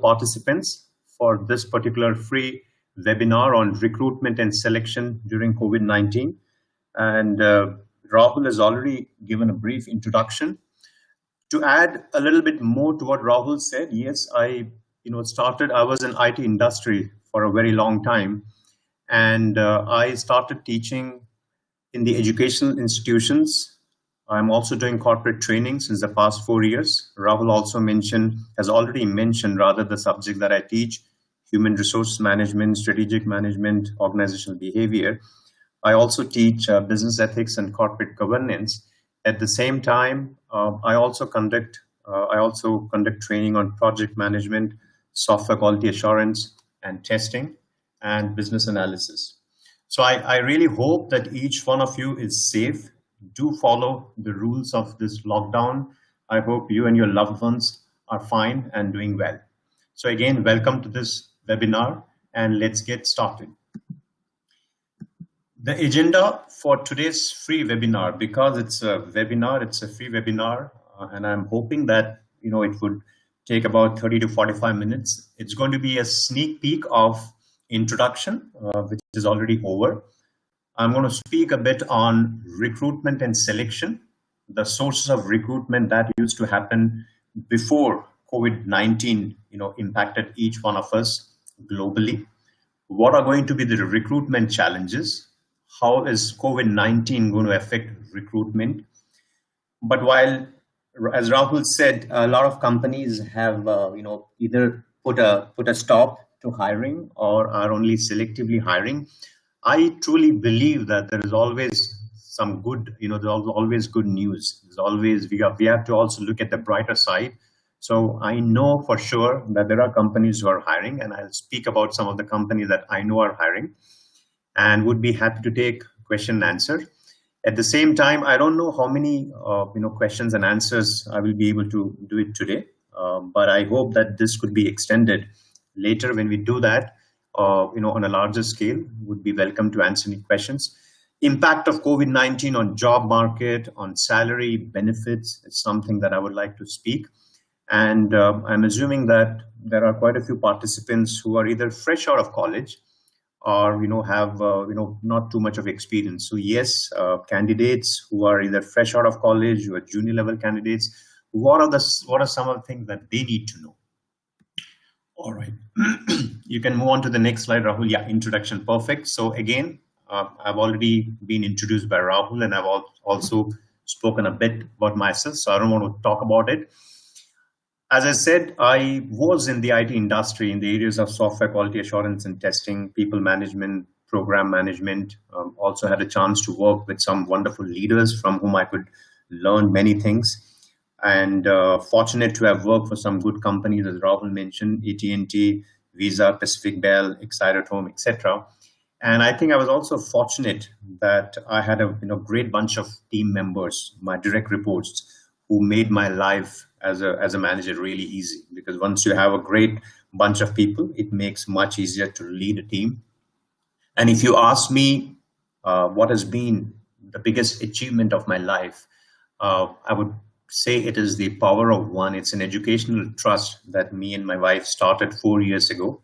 participants for this particular free webinar on recruitment and selection during COVID-19. And Rahul has already given a brief introduction. To add a little bit more to what Rahul said, yes, I was in IT industry for a very long time, and I started teaching in the educational institutions. I'm also doing corporate training since the past 4 years. Rahul also has already mentioned the subject that I teach, human resource management, strategic management, organizational behavior. I also teach business ethics and corporate governance. At the same time, I also conduct training on project management, software quality assurance and testing, and business analysis. So I really hope that each one of you is safe. Do follow the rules of this lockdown. I hope you and your loved ones are fine and doing well. So again, welcome to this webinar, and let's get started. The agenda for today's free webinar, because it's a webinar, it's a free webinar, and I'm hoping that it would take about 30 to 45 minutes. It's going to be a sneak peek of introduction, which is already over. I'm going to speak a bit on recruitment and selection, the sources of recruitment that used to happen before COVID-19, impacted each one of us globally. What are going to be the recruitment challenges? How is COVID-19 going to affect recruitment? But while, as Rahul said, a lot of companies have, either put a stop to hiring or are only selectively hiring, I truly believe that there is always some good, there's always good news. There's always, we have to also look at the brighter side. So I know for sure that there are companies who are hiring, and I'll speak about some of the companies that I know are hiring and would be happy to take question and answer. At the same time, I don't know how many, questions and answers I will be able to do it today, but I hope that this could be extended later when we do that. On a larger scale, would be welcome to answer any questions. Impact of COVID-19 on job market, on salary, benefits is something that I would like to speak. And I'm assuming that there are quite a few participants who are either fresh out of college or have not too much of experience. So yes, candidates who are either fresh out of college, who are junior level candidates, what are some of the things that they need to know? All right, you can move on to the next slide, Rahul. Yeah, introduction, perfect. So again, I've already been introduced by Rahul, and I've also spoken a bit about myself, so I don't want to talk about it. As I said, I was in the IT industry in the areas of software quality assurance and testing, people management, program management. Also had a chance to work with some wonderful leaders from whom I could learn many things. And fortunate to have worked for some good companies, as Rahul mentioned, AT&T, Visa, Pacific Bell, Excite Home, etc. And I think I was also fortunate that I had a great bunch of team members, my direct reports, who made my life as a manager really easy. Because once you have a great bunch of people, it makes much easier to lead a team. And if you ask me what has been the biggest achievement of my life, I would say it is the power of one. It's an educational trust that me and my wife started 4 years ago.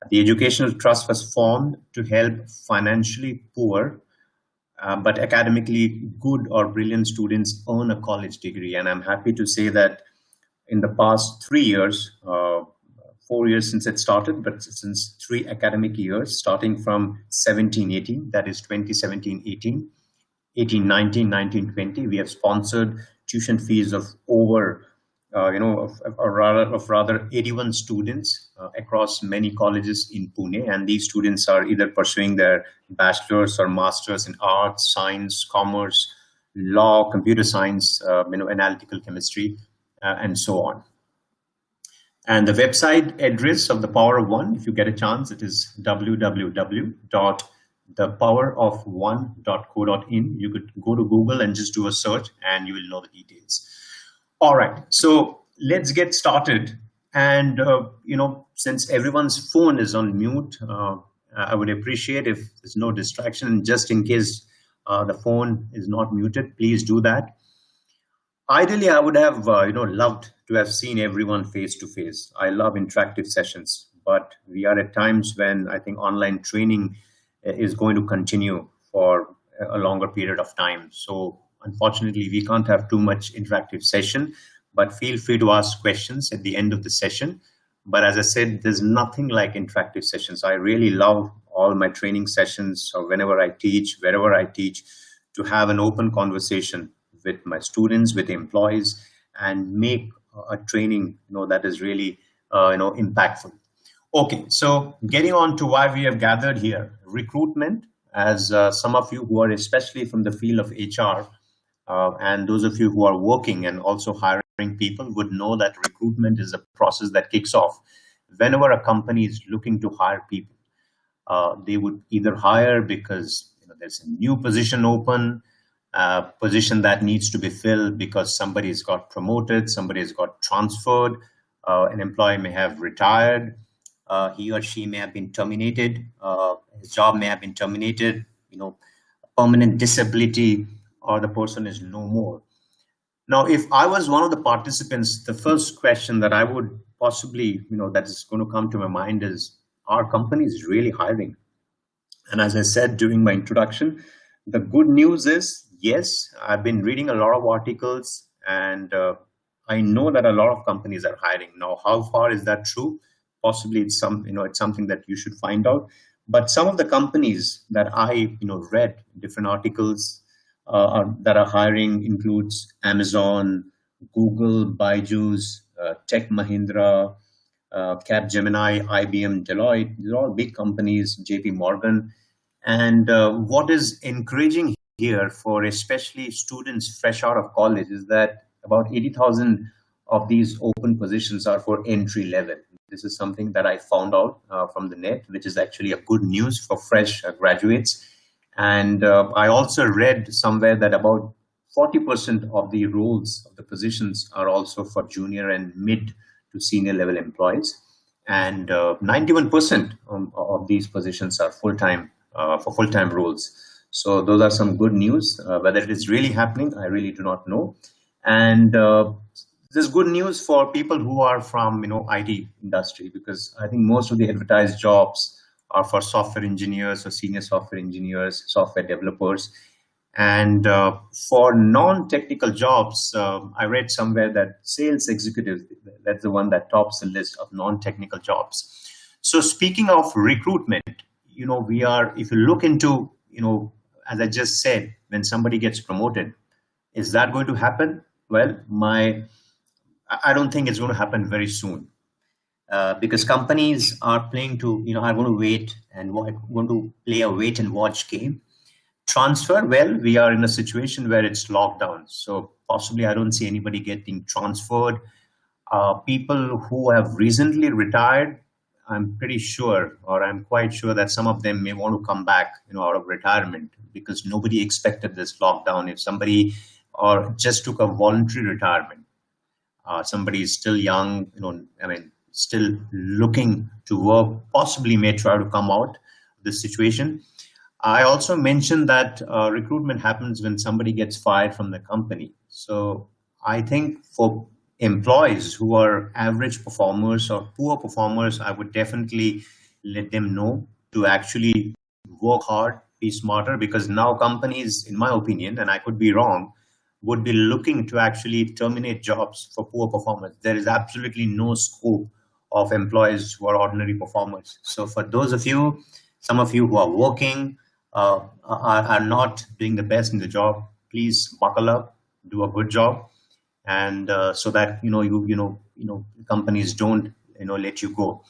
The educational trust was formed to help financially poor but academically good or brilliant students earn a college degree. And I'm happy to say that in the past 3 years, 4 years since it started, but since 3 academic years, starting from 17-18, that is 2017-18, 18-19, 19-20, we have sponsored tuition fees of over, rather 81 students across many colleges in Pune. And these students are either pursuing their bachelor's or master's in arts, science, commerce, law, computer science, analytical chemistry, and so on. And the website address of the Power of One, if you get a chance, it is www.thepowerofone.co.in. You could go to Google and just do a search and you will know the details. All right, so let's get started. And, since everyone's phone is on mute, I would appreciate if there's no distraction. Just in case the phone is not muted, please do that. Ideally, I would have loved to have seen everyone face to face. I love interactive sessions, but we are at times when I think online training is going to continue for a longer period of time. So unfortunately, we can't have too much interactive session, but feel free to ask questions at the end of the session. But as I said, there's nothing like interactive sessions. I really love all my training sessions, or whenever I teach, wherever I teach, to have an open conversation with my students, with employees, and make a training that is really impactful. Okay, so getting on to why we have gathered here, recruitment, as some of you who are especially from the field of HR, and those of you who are working and also hiring people would know that recruitment is a process that kicks off whenever a company is looking to hire people. They would either hire because there's a new position open, position that needs to be filled because somebody has got promoted, somebody has got transferred, an employee may have retired, he or she may have been terminated, his job may have been terminated, permanent disability, or the person is no more. Now, if I was one of the participants, the first question that I would possibly, that is going to come to my mind is, are companies really hiring? And as I said during my introduction, the good news is, yes, I've been reading a lot of articles, and I know that a lot of companies are hiring. Now, how far is that true? Possibly it's something that you should find out. But some of the companies that I read different articles that are hiring includes Amazon, Google, Byju's, Tech Mahindra, Capgemini, IBM, Deloitte. These are all big companies, JP Morgan. And what is encouraging here for especially students fresh out of college is that about 80,000 of these open positions are for entry level. This is something that I found out from the net, which is actually a good news for fresh graduates. And I also read somewhere that about 40% of the roles of the positions are also for junior and mid to senior level employees. And 91% of these positions are full-time for full-time roles. So those are some good news. Whether it is really happening, I really do not know. And there's good news for people who are from IT industry, because I think most of the advertised jobs are for software engineers or senior software engineers, software developers. And for non-technical jobs, I read somewhere that sales executives, that's the one that tops the list of non-technical jobs. So speaking of recruitment, if you look into, as I just said, when somebody gets promoted, is that going to happen? Well, I don't think it's going to happen very soon. Because companies are going to wait and going to play a wait and watch game. Transfer, well, we are in a situation where it's locked down. So possibly I don't see anybody getting transferred. People who have recently retired, I'm pretty sure, or I'm quite sure that some of them may want to come back, out of retirement, because nobody expected this lockdown. If somebody or just took a voluntary retirement, somebody is still young, still looking to work, possibly may try to come out of this situation. I also mentioned that recruitment happens when somebody gets fired from the company. So I think for employees who are average performers or poor performers, I would definitely let them know to actually work hard, be smarter, because now companies, in my opinion, and I could be wrong, would be looking to actually terminate jobs for poor performers. There is absolutely no scope of employees who are ordinary performers. So for those of you, some of you who are working, are not doing the best in the job, please buckle up, do a good job, and so that companies don't let you go.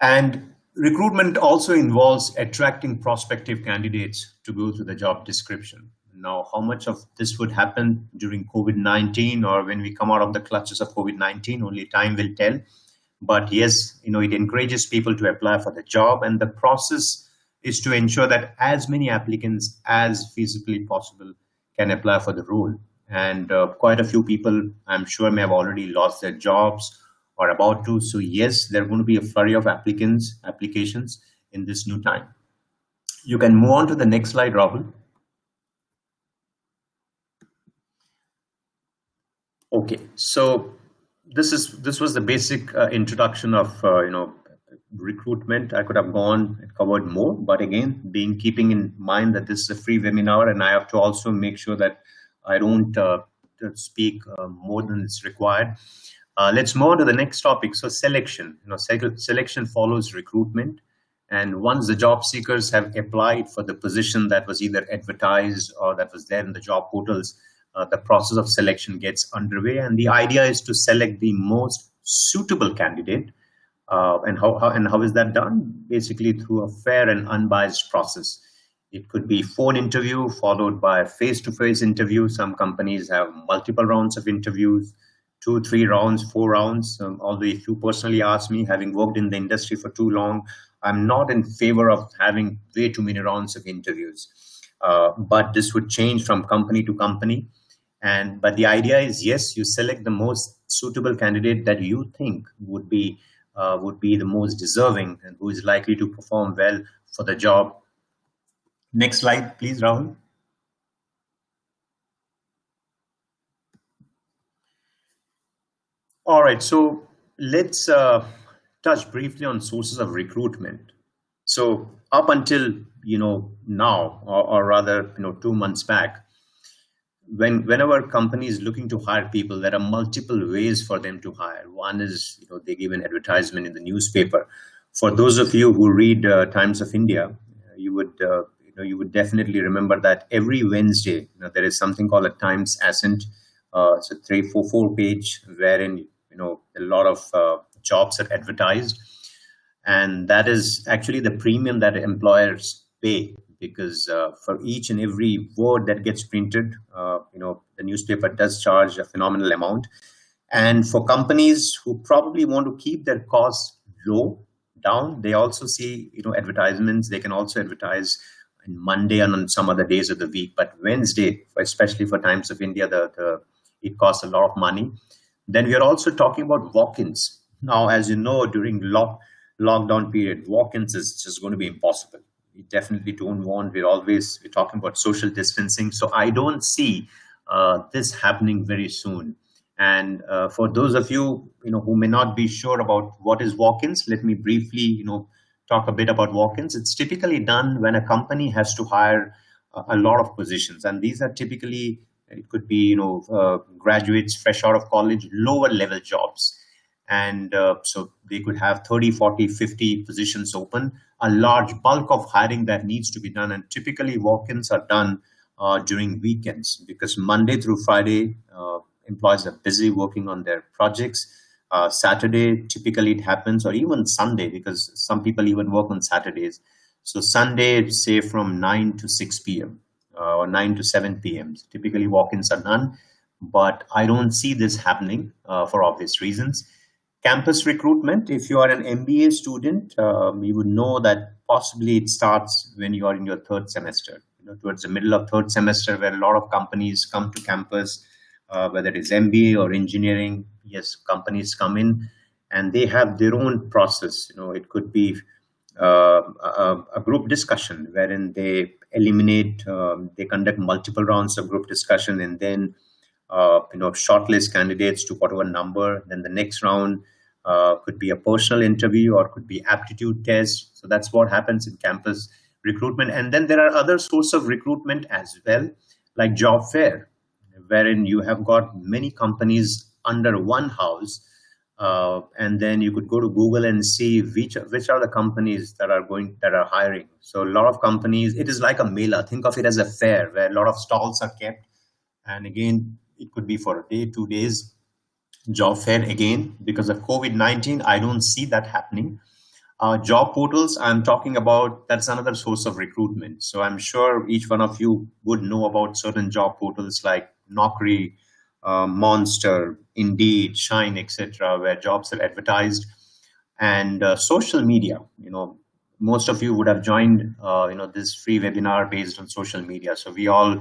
And recruitment also involves attracting prospective candidates to go through the job description. Now, how much of this would happen during COVID-19 or when we come out of the clutches of COVID-19, only time will tell. But yes, it encourages people to apply for the job, and the process is to ensure that as many applicants as feasibly possible can apply for the role. And quite a few people, I'm sure, may have already lost their jobs or about to. So yes, there are going to be a flurry of applications in this new time. You can move on to the next slide, Rahul. Okay, so this was the basic introduction of recruitment. I could have gone and covered more, but again, being keeping in mind that this is a free webinar, and I have to also make sure that I don't speak more than is required. Let's move on to the next topic. So selection. Selection follows recruitment, and once the job seekers have applied for the position that was either advertised or that was there in the job portals, the process of selection gets underway, and the idea is to select the most suitable candidate. And how is that done? Basically through a fair and unbiased process. It could be phone interview followed by a face-to-face interview. Some companies have multiple rounds of interviews, 2, 3 rounds, 4 rounds. Although if you personally ask me, having worked in the industry for too long, I'm not in favor of having way too many rounds of interviews. But this would change from company to company. But the idea is, yes, you select the most suitable candidate that you think would be the most deserving and who is likely to perform well for the job. Next slide, please, Rahul. All right, so let's touch briefly on sources of recruitment. So up until now, or rather 2 months back, whenever company is looking to hire people, there are multiple ways for them to hire. One is they give an advertisement in the newspaper. For those of you who read Times of India, you would definitely remember that every Wednesday there is something called a Times Ascent. It's a 3-4 page wherein a lot of jobs are advertised, and that is actually the premium that employers pay, because for each and every word that gets printed, the newspaper does charge a phenomenal amount. And for companies who probably want to keep their costs down, they also see advertisements. They can also advertise on Monday and on some other days of the week, but Wednesday, especially for Times of India, it costs a lot of money. Then we are also talking about walk-ins. Now, as you know, during lockdown period, walk-ins is just going to be impossible. We definitely don't want. We're talking about social distancing, so I don't see this happening very soon. And for those of you who may not be sure about what is walk-ins, let me briefly talk a bit about walk-ins. It's typically done when a company has to hire a lot of positions, and these are typically, it could be graduates fresh out of college, lower level jobs. And so they could have 30, 40, 50 positions open, a large bulk of hiring that needs to be done. And typically walk-ins are done during weekends, because Monday through Friday, employees are busy working on their projects. Saturday, typically it happens, or even Sunday, because some people even work on Saturdays. So Sunday, say from 9 to 6 p.m. Or 9 to 7 p.m. Typically walk-ins are done, but I don't see this happening for obvious reasons. Campus recruitment, if you are an MBA student, you would know that possibly it starts when you are in your 3rd semester, towards the middle of 3rd semester, where a lot of companies come to campus, whether it's MBA or engineering. Yes, companies come in and they have their own process. It could be a group discussion wherein they they conduct multiple rounds of group discussion, and then shortlist candidates to whatever number. Then the next round could be a personal interview or could be aptitude test. So that's what happens in campus recruitment. And then there are other sources of recruitment as well, like job fair, wherein you have got many companies under one house. And then you could go to Google and see which are the companies that are hiring. So a lot of companies, it is like a mela. Think of it as a fair where a lot of stalls are kept. And again, it could be for a day, 2 days. Job fair again, because of COVID-19, I don't see that happening. Job portals, I'm talking about, that's another source of recruitment. So I'm sure each one of you would know about certain job portals like Naukri, Monster, Indeed, Shine, etc., where jobs are advertised. And social media, most of you would have joined this free webinar based on social media. So we all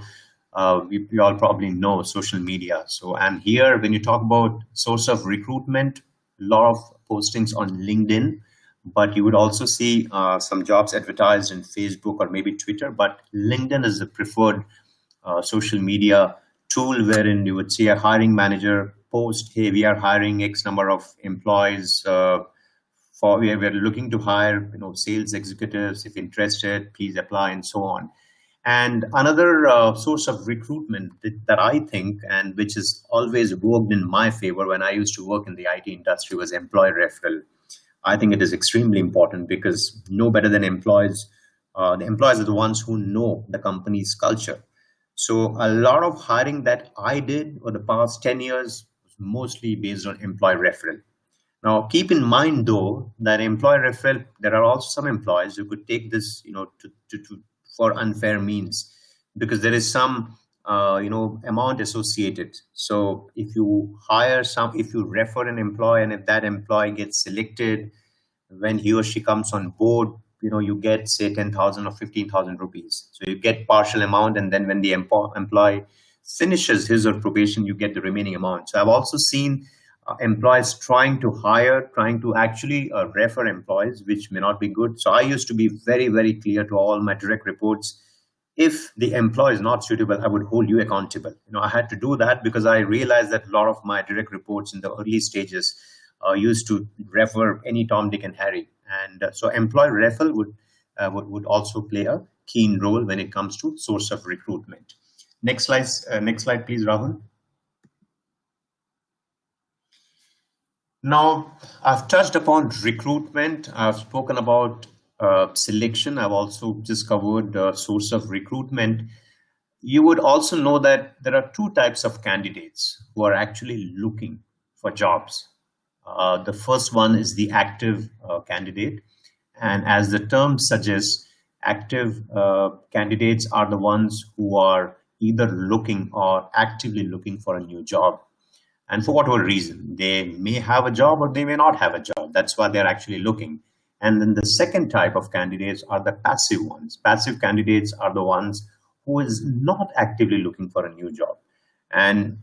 probably know social media. So I'm here when you talk about source of recruitment, a lot of postings on LinkedIn, but you would also see some jobs advertised in Facebook or maybe Twitter. But LinkedIn is the preferred social media tool, wherein you would see a hiring manager post, hey, we are hiring X number of employees. We're looking to hire, sales executives. If interested, please apply, and so on. And another source of recruitment that I think, and which has always worked in my favor when I used to work in the IT industry, was employee referral. I think it is extremely important because no better than employees. The employees are the ones who know the company's culture. So a lot of hiring that I did over the past 10 years was mostly based on employee referral. Now, keep in mind, though, that employee referral, there are also some employees who could take this, for unfair means, because there is some, amount associated. So if you refer an employee, and if that employee gets selected, when he or she comes on board, you get, say, 10,000 or 15,000 rupees. So you get partial amount, and then when the employee finishes his or probation, you get the remaining amount. So I've also seen employees trying to actually refer employees, which may not be good. So I used to be very, very clear to all my direct reports. If the employee is not suitable, I would hold you accountable. I had to do that because I realized that a lot of my direct reports in the early stages used to refer any Tom, Dick, and Harry. And so employee referral would also play a keen role when it comes to source of recruitment. Next slide, please, Rahul. Now, I've touched upon recruitment. I've spoken about selection. I've also just covered source of recruitment. You would also know that there are two types of candidates who are actually looking for jobs. The first one is the active candidate. And as the term suggests, active candidates are the ones who are either looking or actively looking for a new job. And for whatever reason, they may have a job or they may not have a job. That's why they're actually looking. And then the second type of candidates are the passive ones. Passive candidates are the ones who is not actively looking for a new job. And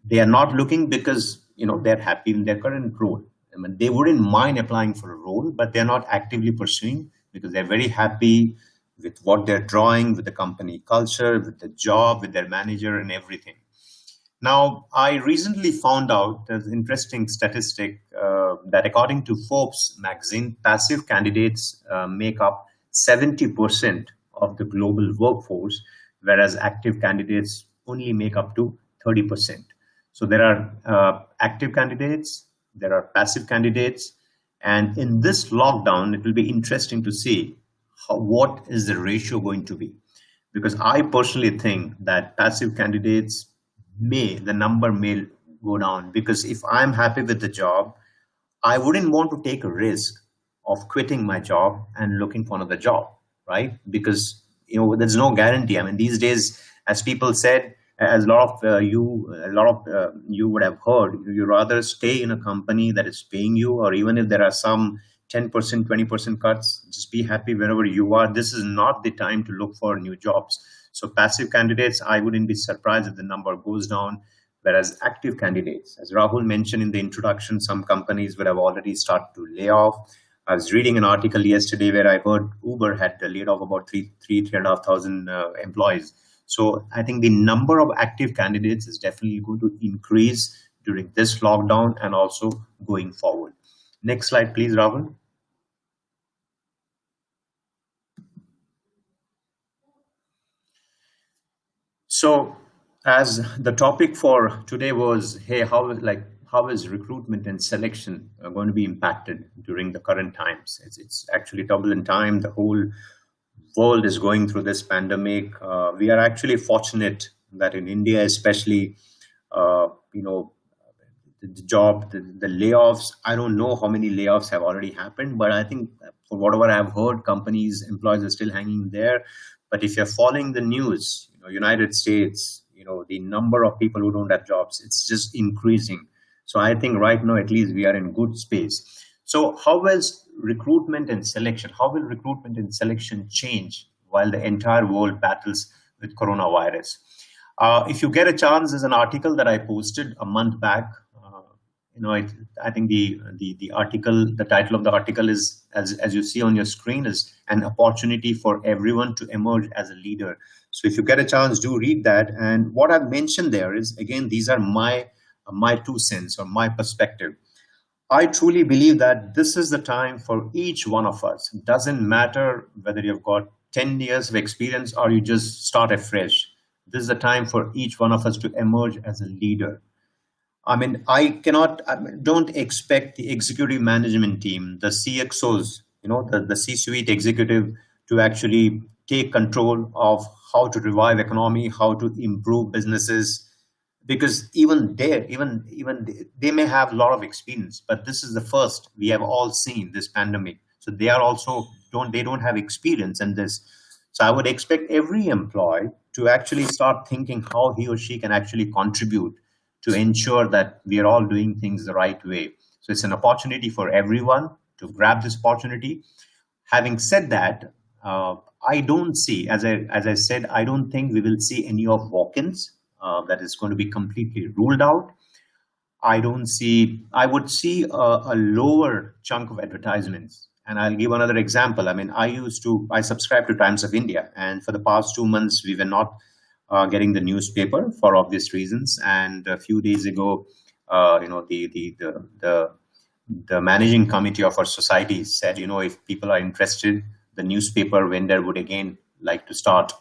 they are not looking because, they're happy in their current role. I mean, they wouldn't mind applying for a role, but they're not actively pursuing because they're very happy with what they're drawing, with the company culture, with the job, with their manager and everything. Now, I recently found out there's an interesting statistic that according to Forbes magazine, passive candidates make up 70% of the global workforce, whereas active candidates only make up to 30%. So there are active candidates, there are passive candidates, and in this lockdown, it will be interesting to see what is the ratio going to be. Because I personally think that passive candidates the number may go down, because if I'm happy with the job, I wouldn't want to take a risk of quitting my job and looking for another job, right? Because there's no guarantee. I mean, these days, as people said, as a lot of you would have heard, you rather stay in a company that is paying you, or even if there are some 10%, 20% cuts, just be happy wherever you are. This is not the time to look for new jobs. So passive candidates, I wouldn't be surprised if the number goes down, whereas active candidates, as Rahul mentioned in the introduction, some companies would have already started to lay off. I was reading an article yesterday where I heard Uber had laid off about 3,500 employees. So I think the number of active candidates is definitely going to increase during this lockdown and also going forward. Next slide, please, Rahul. So as the topic for today was, hey, how is recruitment and selection going to be impacted during the current times? It's actually turbulent time. The whole world is going through this pandemic. We are actually fortunate that in India, especially, the layoffs. I don't know how many layoffs have already happened, but I think for whatever I've heard, employees are still hanging there. But if you're following the news, United States, the number of people who don't have jobs, it's just increasing. So I think right now, at least we are in good space. So how will recruitment and selection change while the entire world battles with coronavirus? If you get a chance, there's an article that I posted a month back. I think the article, the title of the article is, as you see on your screen, is an opportunity for everyone to emerge as a leader. So if you get a chance, do read that. And what I've mentioned there is, again, these are my my 2 cents or my perspective. I truly believe that this is the time for each one of us. It doesn't matter whether you've got 10 years of experience or you just start afresh. This is the time for each one of us to emerge as a leader. I mean, don't expect the executive management team, the CXOs, the C-suite executive to actually take control of how to revive economy, how to improve businesses, because even they may have a lot of experience, but this is the first we have all seen this pandemic. So they are also don't have experience in this. So I would expect every employee to actually start thinking how he or she can actually contribute to ensure that we are all doing things the right way. So it's an opportunity for everyone to grab this opportunity. Having said that, I don't see, as I said, I don't think we will see any of walk-ins. That is going to be completely ruled out. I would see a lower chunk of advertisements. And I'll give another example. I mean, I subscribe to Times of India, and for the past 2 months, we were not getting the newspaper for obvious reasons. And a few days ago, the managing committee of our society said, if people are interested, the newspaper vendor would again like to start,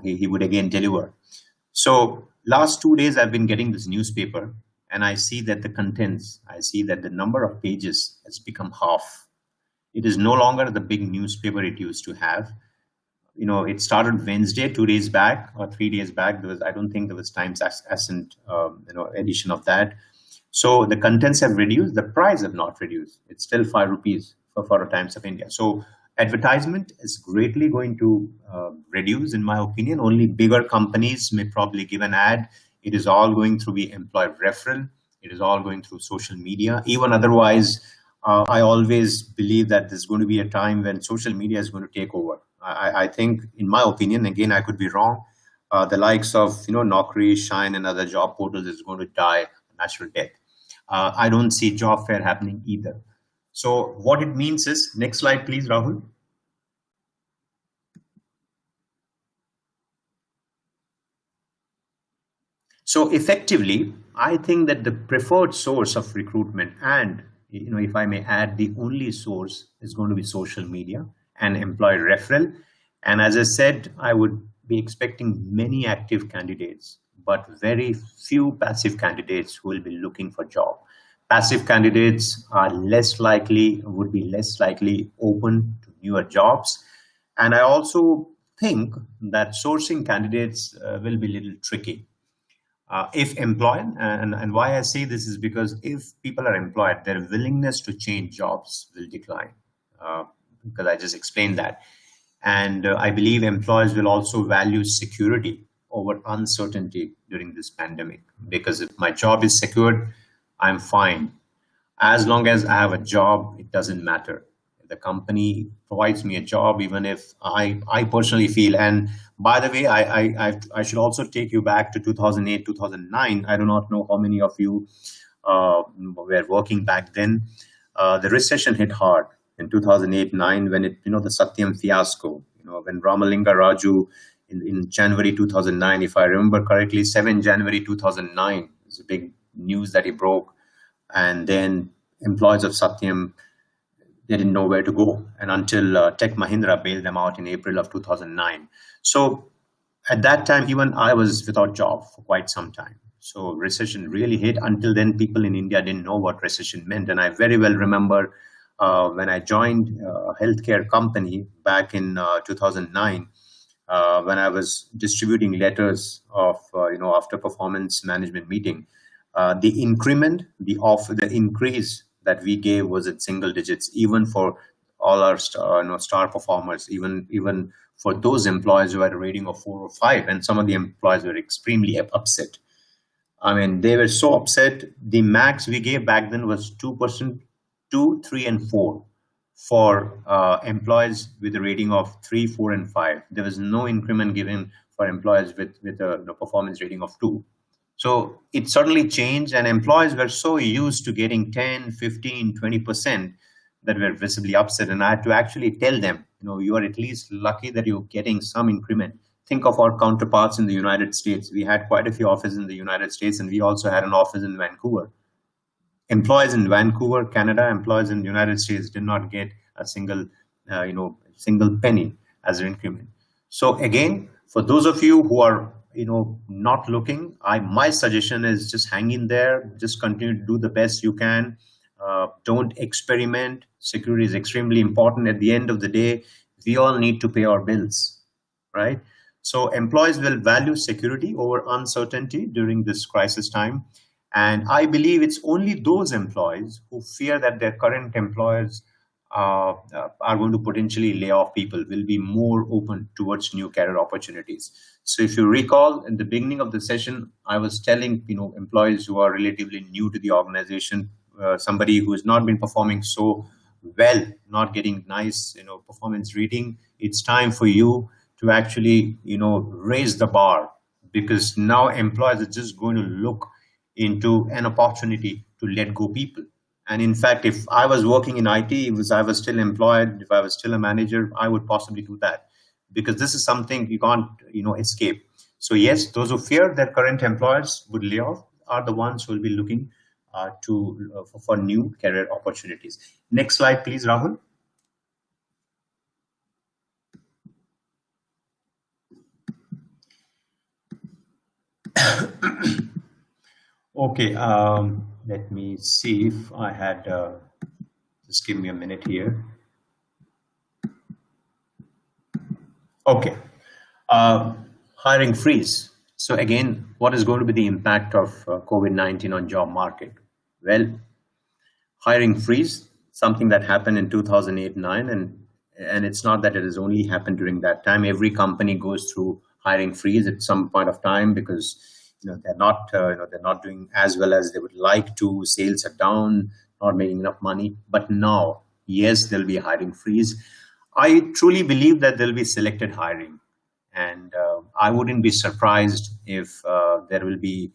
he would again deliver. So last 2 days, I've been getting this newspaper, and I see that I see that the number of pages has become half. It is no longer the big newspaper it used to have. It started Wednesday, 2 days back or 3 days back. I don't think there was Times Ascent, edition of that. So the contents have reduced. The price have not reduced. It's still 5 rupees for a Times of India. So advertisement is greatly going to reduce, in my opinion. Only bigger companies may probably give an ad. It is all going through the employee referral. It is all going through social media. Even otherwise, I always believe that there's going to be a time when social media is going to take over. I think, in my opinion, again, I could be wrong, the likes of Naukri, Shine, and other job portals is going to die a natural death. I don't see job fair happening either. So what it means is, next slide, please, Rahul. So effectively, I think that the preferred source of recruitment, and if I may add, the only source is going to be social media and employee referral. And as I said, I would be expecting many active candidates, but very few passive candidates who will be looking for job. Passive candidates would be less likely open to newer jobs. And I also think that sourcing candidates will be a little tricky. If employed, and why I say this is because if people are employed, their willingness to change jobs will decline, because I just explained that. And I believe employers will also value security over uncertainty during this pandemic, because if my job is secured, I'm fine. As long as I have a job, it doesn't matter. The company provides me a job, even if I personally feel. And by the way, I should also take you back to 2008, 2009. I do not know how many of you were working back then. The recession hit hard in 2008-9 when the Satyam fiasco. When Ramalinga Raju in January 2009, if I remember correctly, 7 January 2009 is a big news that he broke, and then employees of Satyam, they didn't know where to go, and until Tech Mahindra bailed them out in April of 2009. So at that time, even I was without job for quite some time. So recession really hit. Until then, people in India didn't know what recession meant. And I very well remember when I joined a healthcare company back in 2009, when I was distributing letters of, after performance management meeting, the increment, the increase that we gave was at single digits, even for all our star performers, even for those employees who had a rating of 4 or 5, and some of the employees were extremely upset. I mean, they were so upset. The max we gave back then was 2%, 2, 3, and 4 for employees with a rating of 3, 4, and 5. There was no increment given for employees with a performance rating of 2. So it suddenly changed, and employees were so used to getting 10, 15, 20% that were visibly upset. And I had to actually tell them, you are at least lucky that you're getting some increment. Think of our counterparts in the United States. We had quite a few offices in the United States, and we also had an office in Vancouver. Employees in Vancouver, Canada, employees in the United States did not get a single penny as an increment. So again, for those of you who are not looking, my suggestion is just hang in there, just continue to do the best you can. Don't experiment. Security is extremely important. At the end of the day, we all need to pay our bills, right? So employees will value security over uncertainty during this crisis time. And I believe it's only those employees who fear that their current employers are going to potentially lay off people will be more open towards new career opportunities. So if you recall, in the beginning of the session, I was telling employees who are relatively new to the organization, somebody who has not been performing so well, not getting nice performance reading, it's time for you to actually raise the bar, because now employers are just going to look into an opportunity to let go people. And in fact, if I was working in IT, if I was still employed, if I was still a manager, I would possibly do that, because this is something you can't escape. So yes, those who fear their current employers would lay off are the ones who will be looking for new career opportunities. Next slide, please, Rahul. Okay, let me see if I had, just give me a minute here. Okay, hiring freeze. So again, what is going to be the impact of COVID-19 on job market? Well, hiring freeze, something that happened in 2008-9, and it's not that it has only happened during that time. Every company goes through hiring freeze at some point of time, because they're not doing as well as they would like to. Sales are down, not making enough money. But now, yes, there'll be a hiring freeze. I truly believe that there'll be selected hiring, and I wouldn't be surprised if there will be.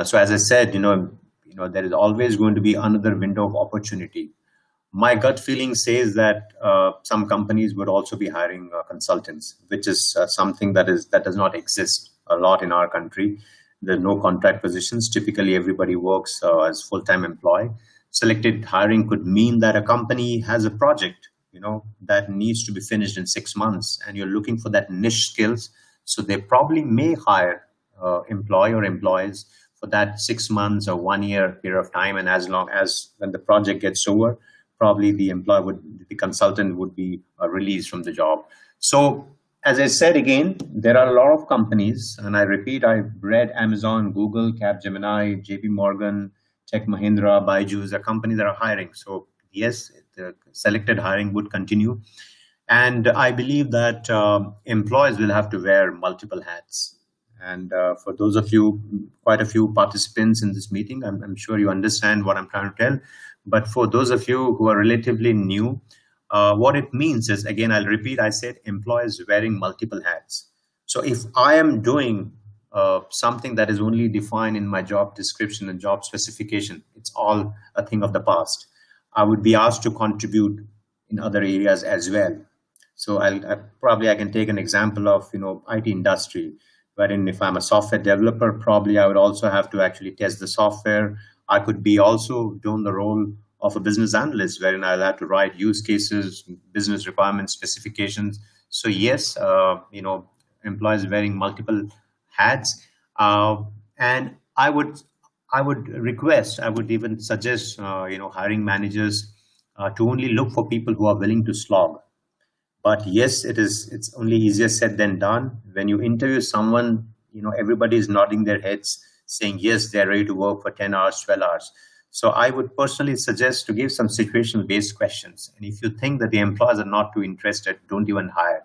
So as I said, there is always going to be another window of opportunity. My gut feeling says that some companies would also be hiring consultants, which is something that does not exist a lot in our country. There's no contract positions. Typically, everybody works as full-time employee. Selected hiring could mean that a company has a project, that needs to be finished in 6 months, and you're looking for that niche skills. So they probably may hire employee or employees for that 6 months or 1 year period of time. And as long as when the project gets over, probably the consultant would be released from the job. So as I said, again, there are a lot of companies, and I repeat, I've read Amazon, Google, Capgemini, JP Morgan, Tech Mahindra, Byju's, are companies that are hiring. So yes, the selected hiring would continue. And I believe that employees will have to wear multiple hats. And for those of you, quite a few participants in this meeting, I'm sure you understand what I'm trying to tell. But for those of you who are relatively new, what it means is, again, I'll repeat, I said employees wearing multiple hats. So if I am doing something that is only defined in my job description and job specification, it's all a thing of the past. I would be asked to contribute in other areas as well. So I can take an example of IT industry, wherein if I'm a software developer, probably I would also have to actually test the software. I could be also doing the role of a business analyst, wherein I'll have to write use cases, business requirements, specifications. So yes, employees wearing multiple hats, and I would request, I would even suggest, hiring managers to only look for people who are willing to slog. But yes, it's only easier said than done. When you interview someone, everybody is nodding their heads, saying yes, they're ready to work for 10 hours, 12 hours. So I would personally suggest to give some situational based questions. And if you think that the employers are not too interested, don't even hire.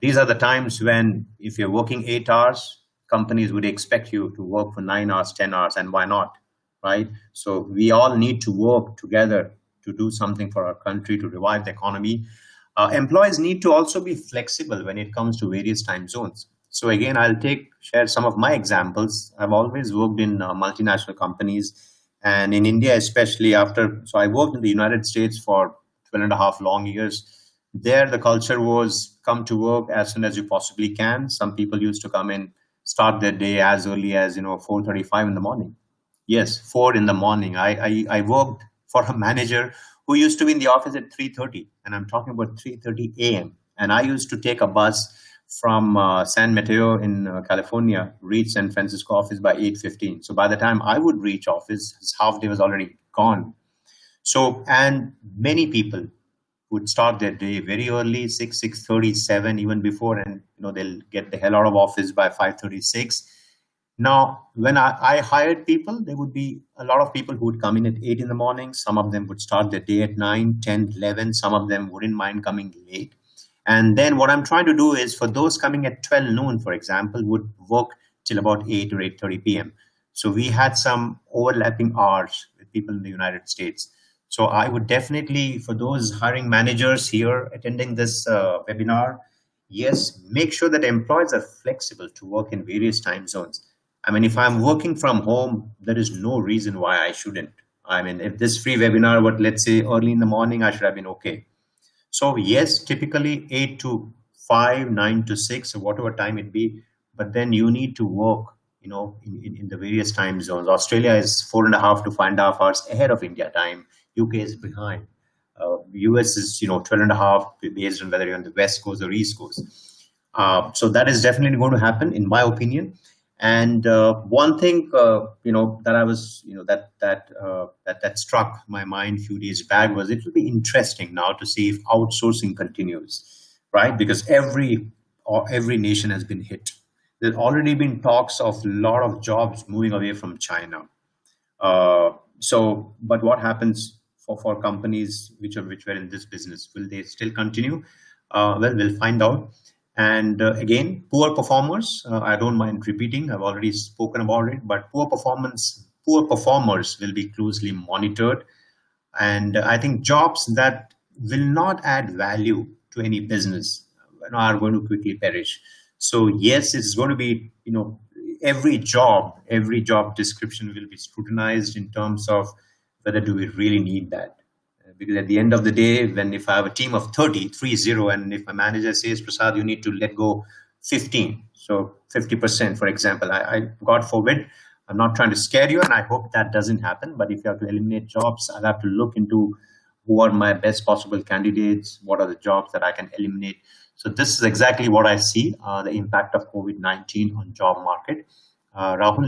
These are the times when, if you're working 8 hours, companies would expect you to work for 9 hours, 10 hours, and why not, right? So we all need to work together to do something for our country, to revive the economy. Employees need to also be flexible when it comes to various time zones. So again, I'll share some of my examples. I've always worked in multinational companies, and in India, especially so I worked in the United States for 12.5 long years. There, the culture was come to work as soon as you possibly can. Some people used to come in, start their day as early as 4:35 in the morning. Yes, 4 in the morning. I worked for a manager who used to be in the office at 3:30, and I'm talking about 3:30 a.m. And I used to take a bus from San Mateo in California, reach San Francisco office by 8:15. So by the time I would reach office, his half day was already gone. So, and many people would start their day very early, 6:37, even before, and they'll get the hell out of office by 5:36. Now, when I hired people, there would be a lot of people who would come in at 8 in the morning. Some of them would start their day at 9, 10, 11. Some of them wouldn't mind coming late. And then what I'm trying to do is for those coming at 12 noon, for example, would work till about 8 or 8:30 p.m. So we had some overlapping hours with people in the United States. So I would definitely, for those hiring managers here attending this webinar, yes, make sure that employees are flexible to work in various time zones. I mean, if I'm working from home, there is no reason why I shouldn't. I mean, if this free webinar were, let's say, early in the morning, I should have been okay. So yes, typically 8 to 5, 9 to 6, or whatever time it be, but then you need to work, in the various time zones. Australia is 4.5 to 5.5 hours ahead of India time. UK is behind. US is, 12.5 based on whether you're on the West Coast or East Coast. So that is definitely going to happen, in my opinion. And one thing, that I was, that struck my mind a few days back was it will be interesting now to see if outsourcing continues, right? Because every nation has been hit. There's already been talks of a lot of jobs moving away from China. But what happens for companies which were in this business? Will they still continue? Well, we'll find out. And again, poor performers, I don't mind repeating, I've already spoken about it, but poor performers will be closely monitored. And I think jobs that will not add value to any business are going to quickly perish. So yes, it's going to be, every job description will be scrutinized in terms of whether do we really need that. Because at the end of the day, if I have a team of 30, and if my manager says, Prasad, you need to let go 15, so 50%, for example, I God forbid, I'm not trying to scare you, and I hope that doesn't happen. But if you have to eliminate jobs, I'll have to look into who are my best possible candidates, what are the jobs that I can eliminate. So this is exactly what I see, the impact of COVID-19 on job market. Rahul,